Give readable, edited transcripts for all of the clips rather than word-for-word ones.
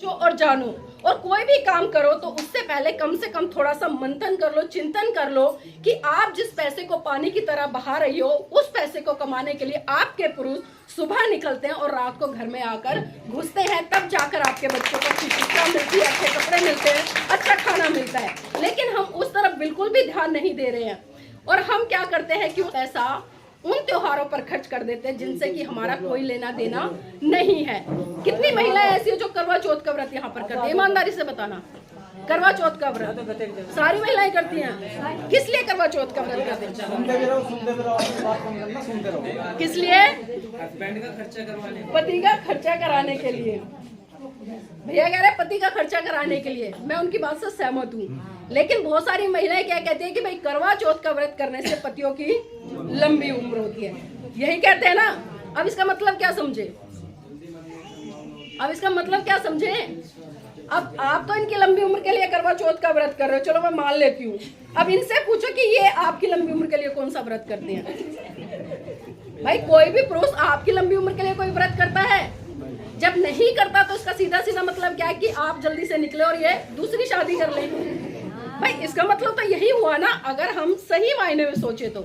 और जानो, और कोई भी काम करो तो उससे पहले कम से कम थोड़ा सा मंथन कर लो, चिंतन कर लो कि आप जिस पैसे को पानी की तरह बहा रही हो, उस पैसे को कमाने के लिए आपके पुरुष सुबह निकलते हैं और रात को घर में आकर घुसते हैं, तब जाकर आपके बच्चों को अच्छी शिक्षा मिलती है, अच्छे कपड़े मिलते हैं, अच्छा खाना मिलता है। लेकिन हम उस तरफ बिल्कुल भी ध्यान नहीं दे रहे हैं और हम क्या करते हैं कि पैसा उन त्योहारों पर खर्च कर देते हैं जिनसे कि हमारा कोई लेना देना नहीं है। कितनी महिलाएं ऐसी है जो करवा चौथ का व्रत यहाँ पर करती है? ईमानदारी से बताना, करवा चौथ का व्रत सारी महिलाएं करती हैं। किस लिए करवा चौथ का व्रत करते हैं? किस लिए? पति का खर्चा कराने के लिए। भैया कह रहे पति का खर्चा कराने के लिए, मैं उनकी बात से सहमत हूँ। लेकिन बहुत सारी महिलाएं क्या कहती हैं कि भाई करवा चौथ का व्रत करने से पतियों की लंबी उम्र होती है, यही कहते हैं ना। अब इसका मतलब क्या समझे? अब इसका मतलब क्या समझे? अब आप तो इनकी लंबी उम्र के लिए करवा चौथ का व्रत कर रहे हो, चलो मैं मान लेती हूँ। अब इनसे पूछो कि ये आपकी लंबी उम्र के लिए कौन सा व्रत करते हैं? भाई कोई भी पुरुष आपकी लंबी उम्र के लिए कोई व्रत करता है? जब नहीं करता तो इसका सीधा सीधा मतलब क्या है कि आप जल्दी से निकले और ये दूसरी शादी कर ले। भाई इसका मतलब तो यही हुआ ना, अगर हम सही मायने में सोचे तो।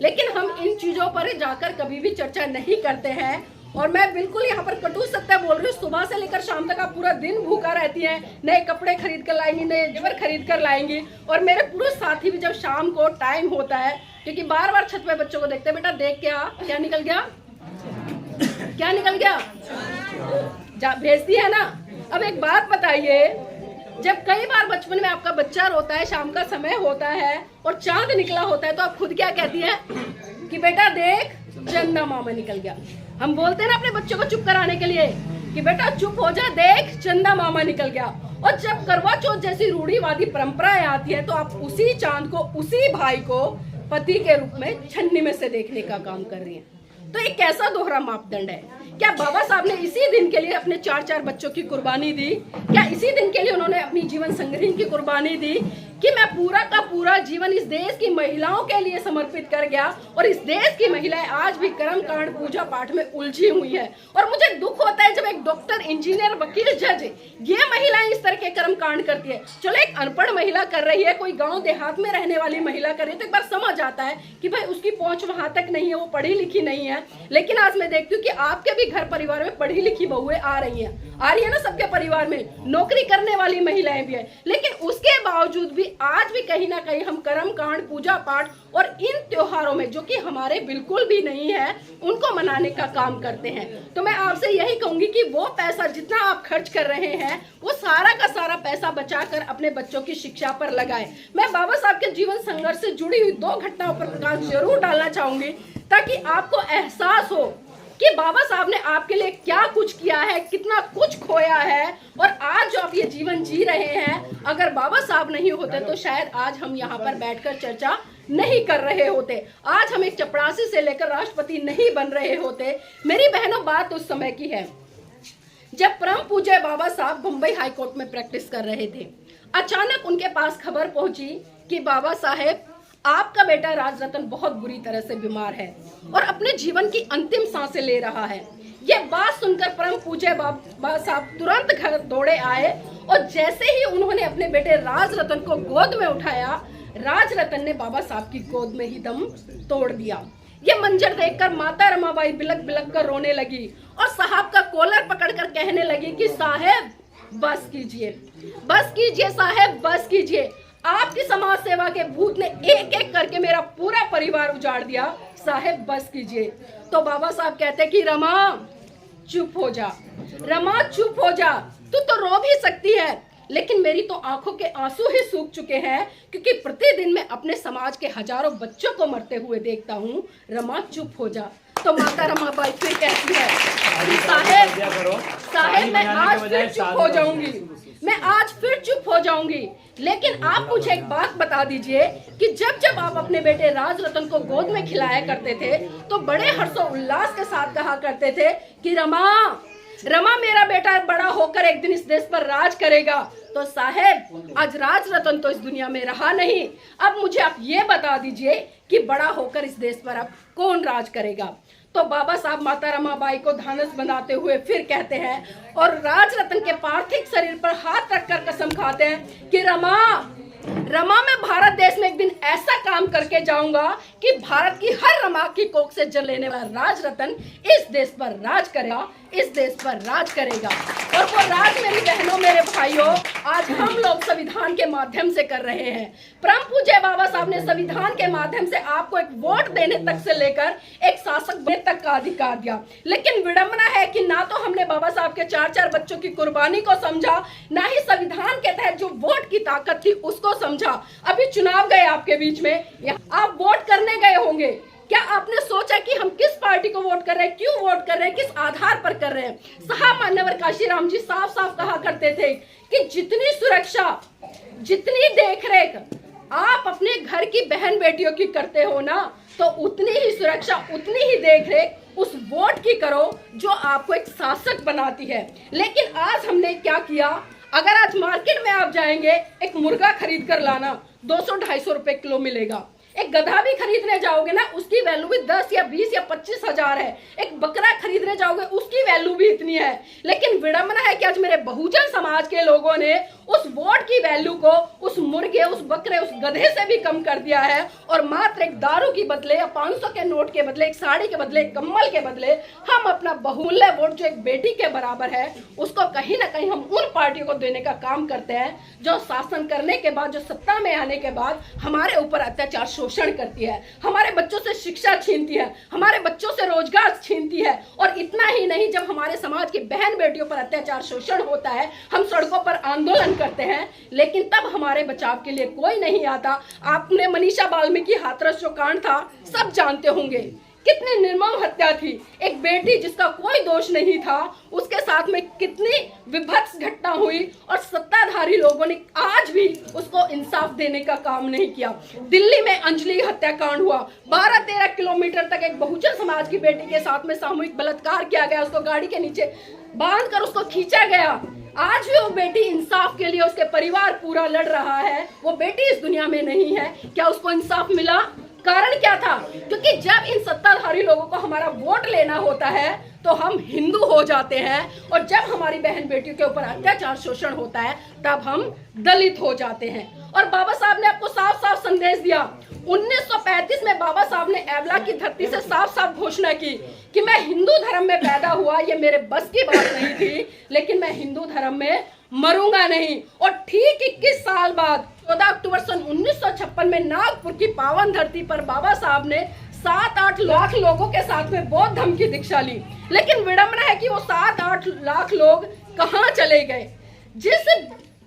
लेकिन हम इन चीजों पर जाकर कभी भी चर्चा नहीं करते हैं। और मैं बिल्कुल यहाँ पर कटु सत्य बोल रही हूँ, सुबह से लेकर शाम तक आप पूरा दिन भूखा रहती हैं, नए कपड़े खरीद कर लाएंगी, नए जेवर खरीद कर लाएंगी। और मेरे पुरुष साथी भी जब शाम को टाइम होता है, क्योंकि बार बार छत पे बच्चों को देखते हैं, बेटा देख क्या निकल गया, क्या निकल गया, भेजती है ना। अब एक बात बताइए, जब कई बार बचपन में आपका बच्चा रोता है, शाम का समय होता है और चांद निकला होता है, तो आप खुद क्या कहती हैं कि बेटा देख चंदा मामा निकल गया। हम बोलते हैं ना अपने बच्चों को चुप कराने के लिए कि बेटा चुप हो जा, देख चंदा मामा निकल गया। और जब करवा चौथ जैसी रूढ़िवादी परंपराएं आती है तो आप उसी चांद को, उसी भाई को पति के रूप में छन्नी में से देखने का काम कर रही हैं। तो ये कैसा दोहरा मापदंड है? क्या बाबा साहब ने इसी दिन के लिए अपने 4-4 बच्चों की कुर्बानी दी? क्या इसी दिन के लिए उन्होंने अपनी जीवन संग्रहण की कुर्बानी दी कि मैं पूरा का पूरा जीवन इस देश की महिलाओं के लिए समर्पित कर गया और इस देश की महिलाएं आज भी कर्म कांड पूजा पाठ में उलझी हुई है? और मुझे दुख होता है जब एक डॉक्टर, इंजीनियर, वकील, जज, ये महिलाएं इस तरह के कर्म कांड करती है। चलो एक अनपढ़ महिला कर रही है, कोई गाँव देहात में रहने वाली महिला कर रही है, तो एक बार समझ आता है कि भाई उसकी पहुंच वहां तक नहीं है, वो पढ़ी लिखी नहीं है। लेकिन आज मैं देखती हूँ कि आपके भी घर परिवार में पढ़ी लिखी बहुएं आ रही है ना, सबके परिवार में नौकरी करने वाली महिलाएं भी है। लेकिन उसके बावजूद भी आज भी कहीं ना कहीं हम कर्म कांड, पूजा पाठ और इन त्योहारों में, जो कि हमारे बिल्कुल भी नहीं है, उनको मनाने का काम करते हैं। तो मैं आपसे यही कहूंगी कि वो पैसा जितना आप खर्च कर रहे हैं, वो सारा का सारा पैसा बचाकर अपने बच्चों की शिक्षा पर लगाएं। मैं बाबा साहब के जीवन संघर्ष से जुड़ी हुई 2 घटनाओं पर प्रकाश जरूर डालना चाहूंगी, ताकि आपको एहसास हो कि बाबा साहब ने आपके लिए क्या कुछ किया है, कितना कुछ खोया है, और आज जो आप ये जीवन जी रहे हैं, अगर बाबा साहब नहीं होते तो शायद आज हम यहाँ पर बैठकर चर्चा नहीं कर रहे होते, आज हम एक चपरासी से लेकर राष्ट्रपति नहीं बन रहे होते। मेरी बहनों, बात उस समय की है जब परम पूज्य बाबा साहब बम्बई हाई कोर्ट में प्रैक्टिस कर रहे थे। अचानक उनके पास खबर पहुंची कि बाबा साहेब, आपका बेटा राज रतन बहुत बुरी तरह से बीमार है और अपने जीवन की अंतिम सांसें ले रहा है। ये बात सुनकर परम पूज्य बाबा साहब तुरंत घर दौड़े आए और जैसे ही उन्होंने अपने बेटे राज रतन को गोद में उठाया, राज रतन ने बाबा साहब की गोद में ही दम तोड़ दिया। ये मंजर देखकर माता रमाबाई बिलक बिलक कर रोने लगी और साहब का कॉलर पकड़कर कहने लगी कि साहेब बस कीजिए, बस कीजिए साहेब, बस कीजिए। आपकी समाज सेवा के भूत ने एक एक करके मेरा पूरा परिवार उजाड़ दिया, साहेब बस कीजिए। तो बाबा साहब कहते कि रमा चुप हो जा, रमा चुप हो जा, तू तो रो भी सकती है, लेकिन मेरी तो आंखों के आंसू ही सूख चुके हैं, क्योंकि प्रतिदिन मैं अपने समाज के हजारों बच्चों को मरते हुए देखता हूँ। रमा चुप हो जा। तो माता रमाबाई फिर कहती है, साहेब मैं आज फिर चुप हो जाऊंगी, मैं आज फिर चुप हो जाऊंगी। लेकिन आप मुझे एक बात बता दीजिए कि जब जब आप अपने बेटे राज रतन को गोद में खिलाया करते थे तो बड़े हर्षोल्लास के साथ कहा करते थे कि रमा मेरा बेटा बड़ा होकर एक दिन इस देश पर राज करेगा। तो साहेब आज राज रतन तो इस दुनिया में रहा नहीं, अब मुझे आप ये बता दीजिए कि बड़ा होकर इस देश पर अब कौन राज करेगा। तो बाबा साहब माता रमाबाई को धानस बनाते हुए फिर कहते हैं और राज रतन के पार्थिव शरीर पर हाथ रखकर कसम खाते हैं कि रमा मैं भारत देश में एक दिन ऐसा काम करके जाऊंगा कि भारत की हर रमा की कोख से जल लेने वाला राज रतन इस देश पर राज करेगा, इस देश पर राज करेगा। और वो राज मेरी बहनों, मेरे भाइयों, आज हम लोग संविधान के माध्यम से कर रहे हैं। परम पूज्य बाबा साहब ने संविधान के माध्यम से आपको एक वोट देने तक से लेकर एक शासक बनने तक का अधिकार दिया, लेकिन विडंबना है कि ना तो हमने बाबा साहब के 4-4 बच्चों की कुर्बानी को समझा, ना ही संविधान के तहत जो वोट की ताकत थी उसको समझा। अभी चुनाव गए आपके बीच में, आप वोट करने गए होंगे, क्या आपने सोचा कि हम किस पार्टी को वोट कर रहे हैं, क्यों वोट कर रहे हैं, किस आधार पर कर रहे हैं? साहब मान्यवर काशीराम जी साफ साफ कहा करते थे कि जितनी सुरक्षा, जितनी देखरेख आप अपने घर की बहन बेटियों की करते हो ना, तो उतनी ही सुरक्षा, उतनी ही देखरेख उस वोट की करो जो आपको एक शासक बनाती है। लेकिन आज हमने क्या किया, अगर आज मार्केट में आप जाएंगे, एक मुर्गा खरीद कर लाना 200-250 रुपए किलो मिलेगा। एक गधा भी खरीदने जाओगे ना, उसकी वैल्यू भी 10 या 20 या 25 हजार है। एक बकरा खरीदने जाओगे, उसकी वैल्यू भी इतनी है। लेकिन विडंबना है कि आज मेरे बहुजन समाज के लोगों ने उस वोट की वैल्यू को उस मुर्गे, उस बकरे, उस गधे से भी कम कर दिया है और मात्र एक दारू के बदले या 500 के नोट के बदले, एक साड़ी के बदले, एक कम्बल के बदले हम अपना बहुमूल्य वोट जो एक बेटी के बराबर है, उसको कहीं ना कहीं हम उन पार्टियों को देने का काम करते हैं जो शासन करने के बाद, जो सत्ता में आने के बाद हमारे ऊपर अत्याचार, शोषण करती है, हमारे बच्चों से शिक्षा छीनती है, हमारे बच्चों से रोजगार छीनती है। और इतना ही नहीं, जब हमारे समाज की बहन बेटियों पर अत्याचार, शोषण होता है, हम सड़कों पर आंदोलन करते हैं, लेकिन तब हमारे बचाव के लिए कोई नहीं आता। आपने मनीषा बाल्मीकि हाथरस जो कांड था सब जानते होंगे, कितनी निर्मम हत्या थी। एक बेटी जिसका कोई दोष नहीं था, उसके साथ में कितनी विभत्स घटना हुई और सत्ताधारी लोगों ने आज भी उसको इंसाफ देने का काम नहीं किया। दिल्ली में अंजलि हत्याकांड हुआ, 12-13 किलोमीटर तक एक बहुजन समाज की बेटी के साथ में सामूहिक बलात्कार किया गया, उसको गाड़ी के नीचे बांध कर उसको खींचा गया। आज भी वो बेटी इंसाफ के लिए, उसके परिवार पूरा लड़ रहा है, वो बेटी इस दुनिया में नहीं है। क्या उसको इंसाफ मिला? कारण क्या था? क्योंकि जब इन सत्ताधारी लोगों को हमारा वोट लेना होता है तो हम हिंदू हो जाते हैं, और जब हमारी बहन बेटियों के ऊपर अत्याचार, शोषण होता है, तब हम दलित हो जाते हैं। और बाबा साहब ने आपको साफ साफ संदेश दिया। 1935 में बाबा साहब ने एवला की धरती से साफ साफ घोषणा की कि मैं हिंदू धर्म में पैदा हुआ, ये मेरे बस की बात नहीं थी, लेकिन मैं हिंदू धर्म में मरूंगा नहीं। और ठीक 21 साल बाद 14 अक्टूबर सन 1956 में नागपुर की पावन धरती पर बाबा साहब ने 7-8 लाख लोगों के साथ में बौद्ध धर्म की दीक्षा ली। लेकिन विडंबना है कि वो 7-8 लाख लोग कहाँ चले गए? जिस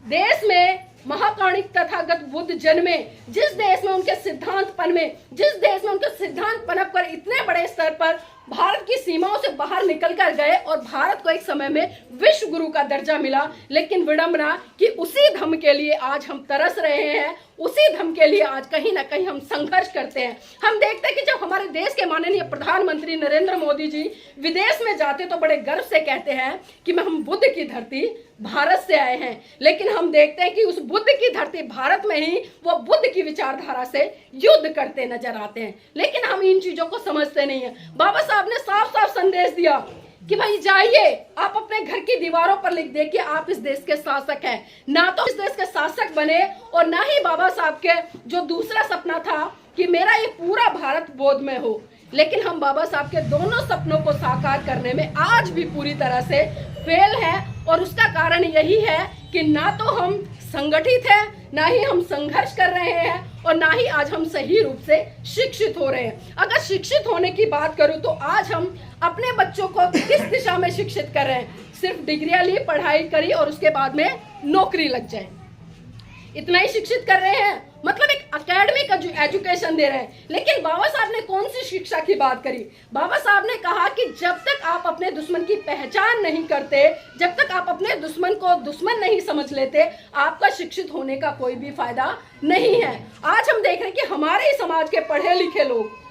देश में महाकाणिक तथागत बुद्ध जन्मे, जिस देश में उनके सिद्धांत पनमे, जिस देश में उनके सिद्धांत पनप कर इतने बड़े स्तर पर भारत की सीमाओं से बाहर निकल कर गए और भारत को एक समय में विश्व गुरु का दर्जा मिला, लेकिन विडंबना कि उसी धर्म के लिए आज हम तरस रहे हैं, उसी धर्म के लिए आज कहीं ना कहीं हम संघर्ष करते हैं। हम देखते हैं कि जब हमारे देश के माननीय प्रधानमंत्री नरेंद्र मोदी जी विदेश में जाते तो बड़े गर्व से कहते हैं कि हम बुद्ध की धरती भारत से आए हैं, लेकिन हम देखते हैं कि उस बुद्ध की धरती भारत में ही वो बुद्ध की विचारधारा से युद्ध करते नजर आते हैं। लेकिन हम इन चीजों को समझते नहीं है। बाबा साहब ने साफ साफ संदेश दिया कि भाई जाइए, आप अपने घर की दीवारों पर लिख दे कि आप इस देश के शासक हैं। ना तो इस देश के शासक बने और ना ही बाबा साहब के जो दूसरा सपना था कि मेरा ये पूरा भारत बौद्ध में हो, लेकिन हम बाबा साहब के दोनों सपनों को साकार करने में आज भी पूरी तरह से फेल है। और उसका कारण यही है कि ना तो हम संगठित हैं, ना ही हम संघर्ष कर रहे हैं, और ना ही आज हम सही रूप से शिक्षित हो रहे हैं। अगर शिक्षित होने की बात करूं तो आज हम अपने बच्चों को किस दिशा में शिक्षित कर रहे हैं? सिर्फ डिग्रियां ली, पढ़ाई करी और उसके बाद में नौकरी लग जाए, इतना ही शिक्षित कर रहे हैं, मतलब एक एकेडमिक एजुकेशन दे रहे हैं। लेकिन बाबा साहब ने कौन सी शिक्षा की बात करी? बाबा साहब ने कहा कि जब तक आप अपने दुश्मन की पहचान नहीं करते, जब तक आप अपने दुश्मन को दुश्मन नहीं समझ लेते, आपका शिक्षित होने का कोई भी फायदा नहीं है। आज हम देख रहे हैं कि हमारे ही समाज के पढ़े लिखे लोग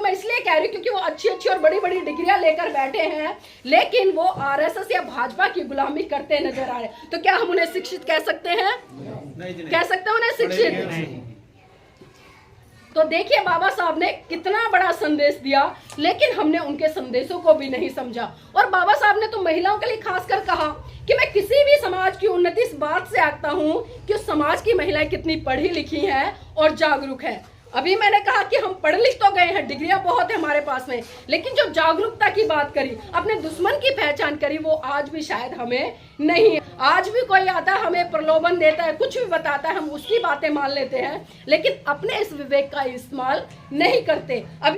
मैं इसलिए कह रही हूँ क्योंकि वो अच्छी अच्छी और बड़ी बड़ी डिग्रियां लेकर बैठे हैं, लेकिन वो आरएसएस या भाजपा की गुलामी करते नजर आ रहे हैं। तो क्या हम उन्हें शिक्षित कह सकते हैं? कह सकते हैं उन्हें शिक्षित? तो देखिए बाबा साहब ने कितना बड़ा संदेश दिया, लेकिन हमने उनके संदेशों को भी नहीं समझा। और बाबा साहब ने तो महिलाओं के लिए खासकर कहा कि मैं किसी भी समाज की उन्नति इस बात से आता हूं कि उस समाज की महिलाएं कितनी पढ़ी लिखी हैं और जागरूक है। अभी मैंने कहा कि हम पढ़ लिख तो गए हैं, डिग्रियां बहुत है हमारे पास में, लेकिन जो जागरूकता की बात करी, अपने दुश्मन की पहचान करी, वो आज भी शायद हमें नहीं है। आज भी कोई आता है, हमें प्रलोभन देता है, कुछ भी बताता है, हम उसकी बातें मान लेते हैं, लेकिन अपने इस विवेक का इस्तेमाल नहीं करते। अब